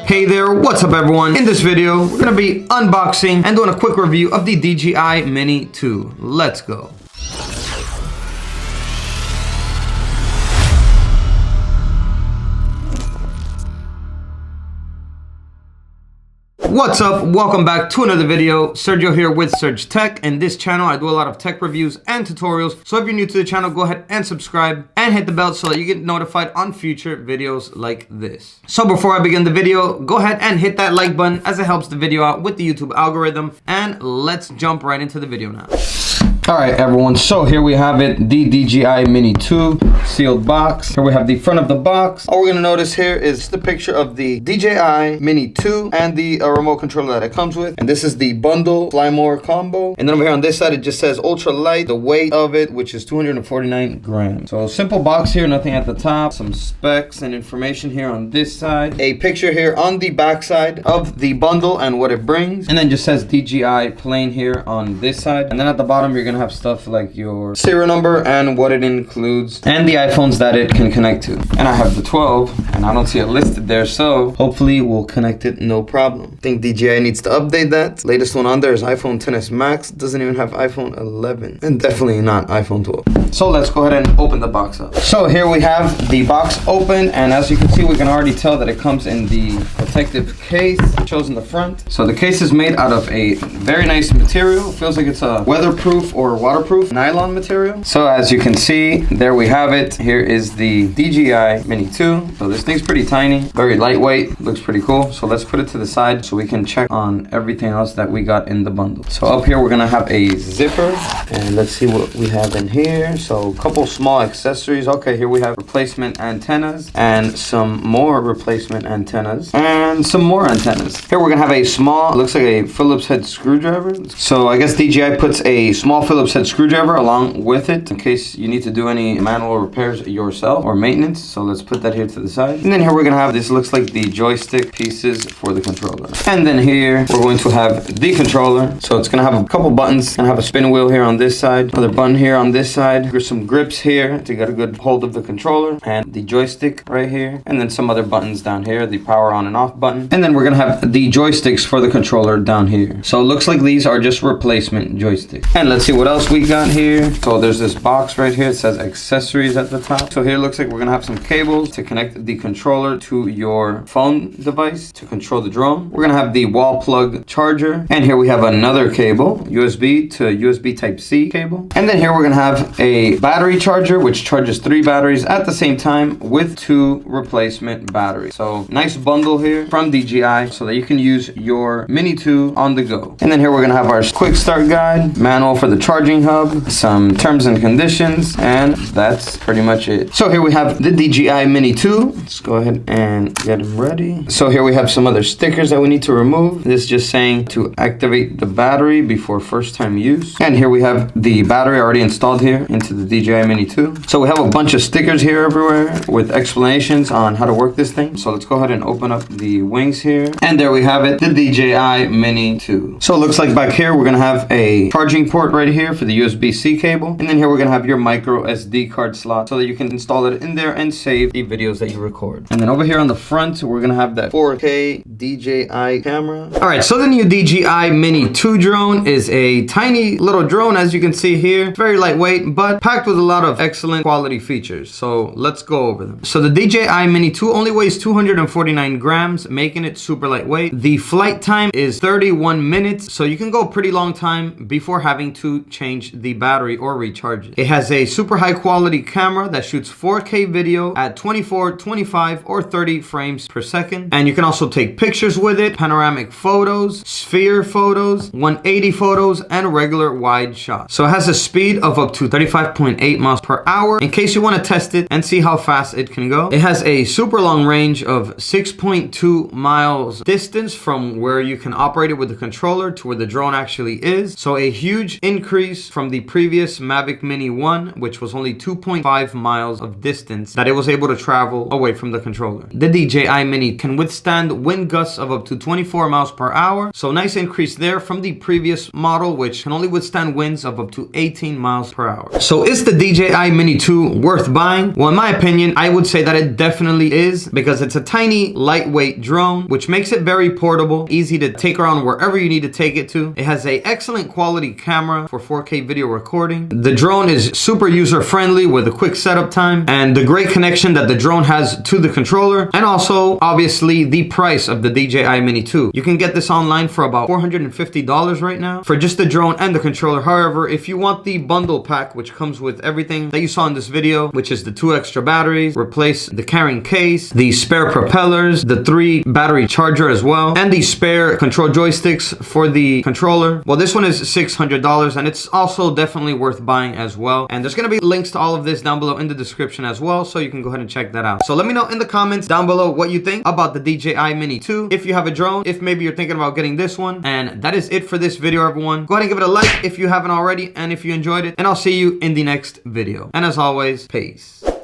Hey there, what's up everyone? In this video, we're gonna be unboxing and doing a quick review of the DJI Mini 2. Let's go. What's up? Welcome back to another video. Sergio here with Serg-Tech. In this channel, I do a lot of tech reviews and tutorials. So if you're new to the channel, go ahead and subscribe and hit the bell so that you get notified on future videos like this. So before I begin the video, go ahead and hit that like button as it helps the video out with the YouTube algorithm. And let's jump right into the video now. Alright everyone, so here we have it, the DJI Mini 2 sealed box. Here we have the front of the box. All we're going to notice here is the picture of the DJI Mini 2 and the remote controller that it comes with. And this is the bundle fly more combo. And then over here on this side it just says ultra light, the weight of it, which is 249 grams. So simple box here, nothing at the top. Some specs and information here on this side. A picture here on the back side of the bundle and what it brings. And then just says DJI plain here on this side. And then at the bottom you're going to have stuff like your serial number and what it includes and the iPhones that it can connect to. And I have the 12 and I don't see it listed there, so hopefully we'll connect it no problem. I think DJI needs to update that. Latest one on there is iPhone XS Max. Doesn't even have iPhone 11 and definitely not iPhone 12. So let's go ahead and open the box up. So here we have the box open, and as you can see we can already tell that it comes in the protective case. It shows in the front. So the case is made out of a very nice material. It feels like it's a weatherproof or waterproof nylon material. So as you can see, there we have it. Here is the DJI Mini 2. So this thing's pretty tiny, very lightweight, looks pretty cool. So let's put it to the side so we can check on everything else that we got in the bundle. So up here we're gonna have a zipper, and let's see what we have in here. So a couple small accessories. Okay, here we have replacement antennas and some more replacement antennas and some more antennas. Here we're gonna have a small, looks like a Phillips head screwdriver. So I guess DJI puts a small Phillips head screwdriver along with it in case you need to do any manual repairs yourself or maintenance. So let's put that here to the side. And then here we're gonna have, this looks like the joystick pieces for the controller. And then here we're going to have the controller. So it's gonna have a couple buttons. It's gonna have a spin wheel here on this side, another button here on this side. There's some grips here to get a good hold of the controller, and the joystick right here, and then some other buttons down here, the power on and off button. And then we're gonna have the joysticks for the controller down here. So it looks like these are just replacement joysticks. And let's see what else we got here. So there's this box right here. It says accessories at the top. So here it looks like we're gonna have some cables to connect the controller to your phone device to control the drone. We're gonna have the wall plug charger, and here we have another cable, USB to USB Type-C cable. And then here we're gonna have a battery charger which charges 3 batteries at the same time with 2 replacement batteries. So nice bundle here from DJI so that you can use your Mini 2 on the go. And then here we're gonna have our quick start guide, manual for the charging hub, some terms and conditions, and that's pretty much it. So here we have the DJI Mini 2. Let's go ahead and get them ready. So here we have some other stickers that we need to remove. This is just saying to activate the battery before first time use. And here we have the battery already installed here into the DJI Mini 2. So we have a bunch of stickers here everywhere with explanations on how to work this thing. So let's go ahead and open up the wings here. And there we have it, the DJI Mini 2. So it looks like back here we're gonna have a charging port right here for the USB-C cable. And then here we're gonna have your micro SD card slot so that you can install it in there and save the videos that you record. And then over here on the front, we're gonna have that 4K DJI camera. All right, so the new DJI Mini 2 drone is a tiny little drone, as you can see here. Very lightweight, but packed with a lot of excellent quality features. So let's go over them. So the DJI Mini 2 only weighs 249 grams, making it super lightweight. The flight time is 31 minutes, so you can go a pretty long time before having to change the battery or recharge it. It has a super high quality camera that shoots 4K video at 24, 25, or 30 frames per second. And you can also take pictures with it, panoramic photos, sphere photos, 180 photos, and regular wide shots. So it has a speed of up to 35.8 miles per hour in case you want to test it and see how fast it can go. It has a super long range of 6.2 miles distance from where you can operate it with the controller to where the drone actually is. So a huge increase from the previous Mavic Mini 1, which was only 2.5 miles of distance that it was able to travel away from the controller. The DJI Mini can withstand wind gusts of up to 24 miles per hour, so nice increase there from the previous model, which can only withstand winds of up to 18 miles per hour. So is the DJI Mini 2 worth buying? Well, in my opinion, I would say that it definitely is, because it's a tiny, lightweight drone, which makes it very portable, easy to take around wherever you need to take it to. It has an excellent quality camera for 4K video recording. The drone is super user-friendly with a quick setup time, and the great connection that the drone has to the controller, and also, obviously, the price of the DJI Mini 2. You can get this online for about $450 right now for just the drone and the controller. However, if you want the bundle pack, which comes with everything that you saw in this video, which is the 2 extra batteries, replace the carrying case, the spare propellers, the 3 battery charger as well, and the spare control joysticks for the controller, well, this one is $600, and it's also definitely worth buying as well. And there's going to be links to all of this down below in the description as well, so you can go ahead and check that out. So let me know in the comments down below what you think about the DJI Mini 2, if you have a drone, if maybe you're thinking about getting this one. And that is it for this video, everyone. Go ahead and give it a like if you haven't already, and if you enjoyed it, and I'll see you in the next video. And as always, peace.